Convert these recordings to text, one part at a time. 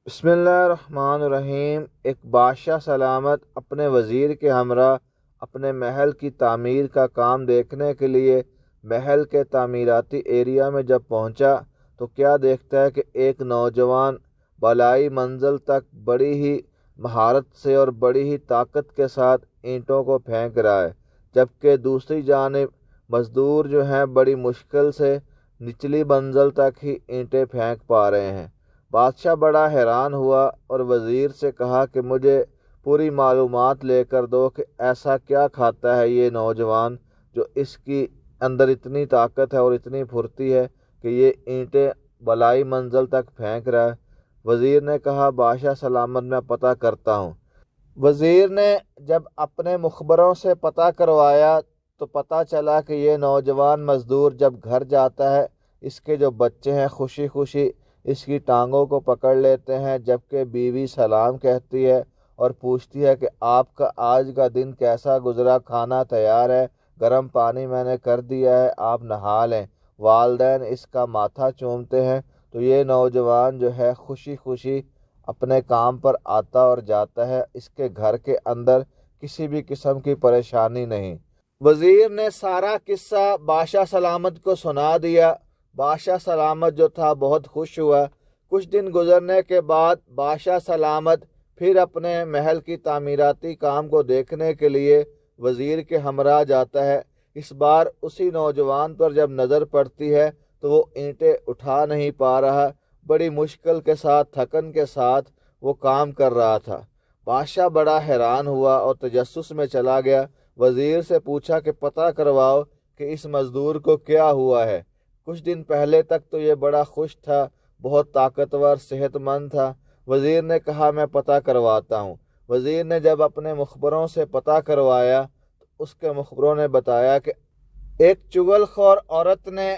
بسم اللہ الرحمن الرحیم۔ ایک بادشاہ سلامت اپنے وزیر کے ہمراہ اپنے محل کی تعمیر کا کام دیکھنے کے لیے محل کے تعمیراتی ایریا میں جب پہنچا تو کیا دیکھتا ہے کہ ایک نوجوان بالائی منزل تک بڑی ہی مہارت سے اور بڑی ہی طاقت کے ساتھ اینٹوں کو پھینک رہا ہے، جبکہ دوسری جانب مزدور جو ہیں بڑی مشکل سے نچلی منزل تک ہی اینٹیں پھینک پا رہے ہیں۔ بادشاہ بڑا حیران ہوا اور وزیر سے کہا کہ مجھے پوری معلومات لے کر دو کہ ایسا کیا کھاتا ہے یہ نوجوان جو اس کی اندر اتنی طاقت ہے اور اتنی پھرتی ہے کہ یہ اینٹیں بلائی منزل تک پھینک رہا ہے۔ وزیر نے کہا بادشاہ سلامت میں پتہ کرتا ہوں۔ وزیر نے جب اپنے مخبروں سے پتہ کروایا تو پتہ چلا کہ یہ نوجوان مزدور جب گھر جاتا ہے اس کے جو بچے ہیں خوشی خوشی اس کی ٹانگوں کو پکڑ لیتے ہیں، جبکہ بیوی سلام کہتی ہے اور پوچھتی ہے کہ آپ کا آج کا دن کیسا گزرا، کھانا تیار ہے، گرم پانی میں نے کر دیا ہے، آپ نہا لیں۔ والدین اس کا ماتھا چومتے ہیں تو یہ نوجوان جو ہے خوشی خوشی اپنے کام پر آتا اور جاتا ہے، اس کے گھر کے اندر کسی بھی قسم کی پریشانی نہیں۔ وزیر نے سارا قصہ بادشاہ سلامت کو سنا دیا۔ بادشاہ سلامت جو تھا بہت خوش ہوا۔ کچھ دن گزرنے کے بعد بادشاہ سلامت پھر اپنے محل کی تعمیراتی کام کو دیکھنے کے لیے وزیر کے ہمراہ جاتا ہے۔ اس بار اسی نوجوان پر جب نظر پڑتی ہے تو وہ اینٹیں اٹھا نہیں پا رہا، بڑی مشکل کے ساتھ تھکن کے ساتھ وہ کام کر رہا تھا۔ بادشاہ بڑا حیران ہوا اور تجسس میں چلا گیا۔ وزیر سے پوچھا کہ پتہ کرواؤ کہ اس مزدور کو کیا ہوا ہے۔ کچھ دن پہلے تک تو یہ بڑا خوش تھا، بہت طاقتور صحت مند تھا۔ وزیر نے کہا میں پتہ کرواتا ہوں۔ وزیر نے جب اپنے مخبروں سے پتہ کروایا تو اس کے مخبروں نے بتایا کہ ایک چغل خور عورت نے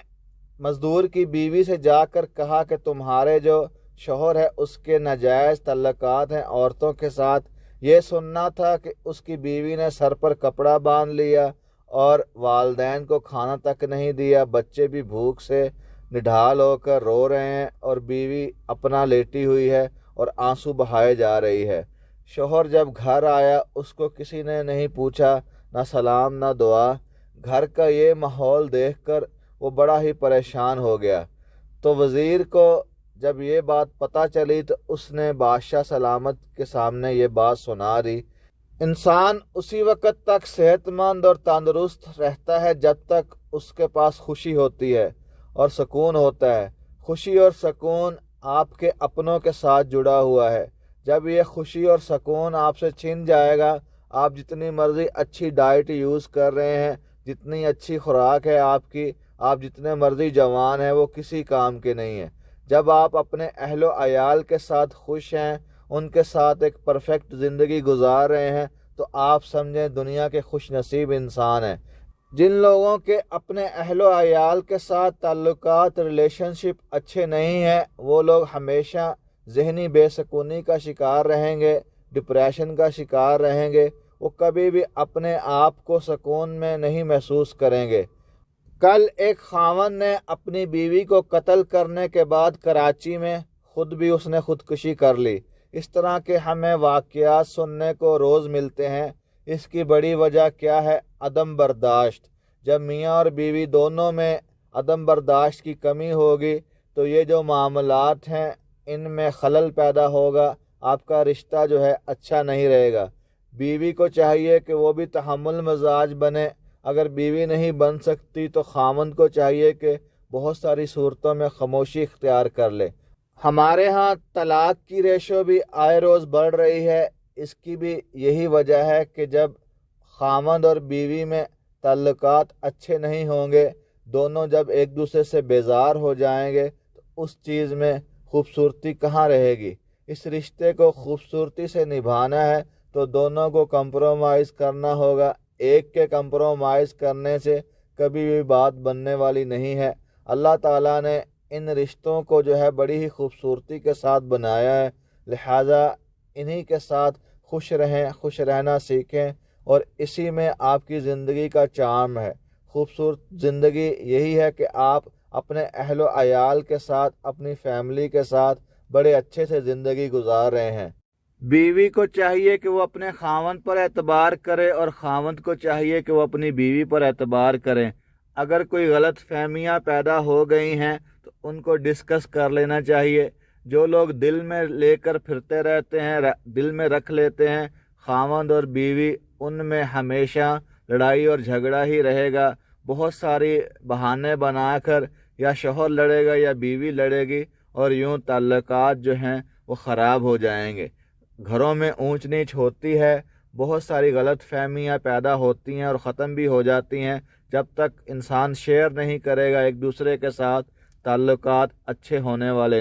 مزدور کی بیوی سے جا کر کہا کہ تمہارے جو شوہر ہے اس کے ناجائز تعلقات ہیں عورتوں کے ساتھ۔ یہ سننا تھا کہ اس کی بیوی نے سر پر کپڑا باندھ لیا اور والدین کو کھانا تک نہیں دیا، بچے بھی بھوک سے نڈھال ہو کر رو رہے ہیں اور بیوی اپنا لیٹی ہوئی ہے اور آنسو بہائے جا رہی ہے۔ شوہر جب گھر آیا اس کو کسی نے نہیں پوچھا، نہ سلام نہ دعا۔ گھر کا یہ ماحول دیکھ کر وہ بڑا ہی پریشان ہو گیا۔ تو وزیر کو جب یہ بات پتہ چلی تو اس نے بادشاہ سلامت کے سامنے یہ بات سنا دی۔ انسان اسی وقت تک صحت مند اور تندرست رہتا ہے جب تک اس کے پاس خوشی ہوتی ہے اور سکون ہوتا ہے۔ خوشی اور سکون آپ کے اپنوں کے ساتھ جڑا ہوا ہے۔ جب یہ خوشی اور سکون آپ سے چھن جائے گا، آپ جتنی مرضی اچھی ڈائٹ یوز کر رہے ہیں، جتنی اچھی خوراک ہے آپ جتنے مرضی جوان ہیں، وہ کسی کام کے نہیں ہیں۔ جب آپ اپنے اہل و عیال کے ساتھ خوش ہیں، ان کے ساتھ ایک پرفیکٹ زندگی گزار رہے ہیں، تو آپ سمجھیں دنیا کے خوش نصیب انسان ہیں۔ جن لوگوں کے اپنے اہل و عیال کے ساتھ تعلقات ریلیشن شپ اچھے نہیں ہیں، وہ لوگ ہمیشہ ذہنی بے سکونی کا شکار رہیں گے، ڈپریشن کا شکار رہیں گے، وہ کبھی بھی اپنے آپ کو سکون میں نہیں محسوس کریں گے۔ کل ایک خاوند نے اپنی بیوی کو قتل کرنے کے بعد کراچی میں خود بھی اس نے خودکشی کر لی۔ اس طرح کے ہمیں واقعات سننے کو روز ملتے ہیں۔ اس کی بڑی وجہ کیا ہے؟ عدم برداشت۔ جب میاں اور بیوی دونوں میں عدم برداشت کی کمی ہوگی تو یہ جو معاملات ہیں ان میں خلل پیدا ہوگا، آپ کا رشتہ جو ہے اچھا نہیں رہے گا۔ بیوی کو چاہیے کہ وہ بھی تحمل مزاج بنے۔ اگر بیوی نہیں بن سکتی تو خاوند کو چاہیے کہ بہت ساری صورتوں میں خاموشی اختیار کر لے۔ ہمارے ہاں طلاق کی ریشو بھی آئے روز بڑھ رہی ہے۔ اس کی بھی یہی وجہ ہے کہ جب خاوند اور بیوی میں تعلقات اچھے نہیں ہوں گے، دونوں جب ایک دوسرے سے بیزار ہو جائیں گے تو اس چیز میں خوبصورتی کہاں رہے گی۔ اس رشتے کو خوبصورتی سے نبھانا ہے تو دونوں کو کمپرومائز کرنا ہوگا۔ ایک کے کمپرومائز کرنے سے کبھی بھی بات بننے والی نہیں ہے۔ اللہ تعالیٰ نے ان رشتوں کو جو ہے بڑی ہی خوبصورتی کے ساتھ بنایا ہے، لہٰذا انہی کے ساتھ خوش رہیں، خوش رہنا سیکھیں، اور اسی میں آپ کی زندگی کا چارم ہے۔ خوبصورت زندگی یہی ہے کہ آپ اپنے اہل و عیال کے ساتھ، اپنی فیملی کے ساتھ بڑے اچھے سے زندگی گزار رہے ہیں۔ بیوی کو چاہیے کہ وہ اپنے خاوند پر اعتبار کرے اور خاوند کو چاہیے کہ وہ اپنی بیوی پر اعتبار کریں۔ اگر کوئی غلط فہمیاں پیدا ہو گئی ہیں تو ان کو ڈسکس کر لینا چاہیے۔ جو لوگ دل میں لے کر پھرتے رہتے ہیں، دل میں رکھ لیتے ہیں خاوند اور بیوی، ان میں ہمیشہ لڑائی اور جھگڑا ہی رہے گا۔ بہت ساری بہانے بنا کر یا شوہر لڑے گا یا بیوی لڑے گی، اور یوں تعلقات جو ہیں وہ خراب ہو جائیں گے۔ گھروں میں اونچ نیچ ہوتی ہے، بہت ساری غلط فہمیاں پیدا ہوتی ہیں اور ختم بھی ہو جاتی ہیں۔ جب تک انسان شیئر نہیں کرے گا ایک دوسرے کے ساتھ، تعلقات اچھے ہونے والے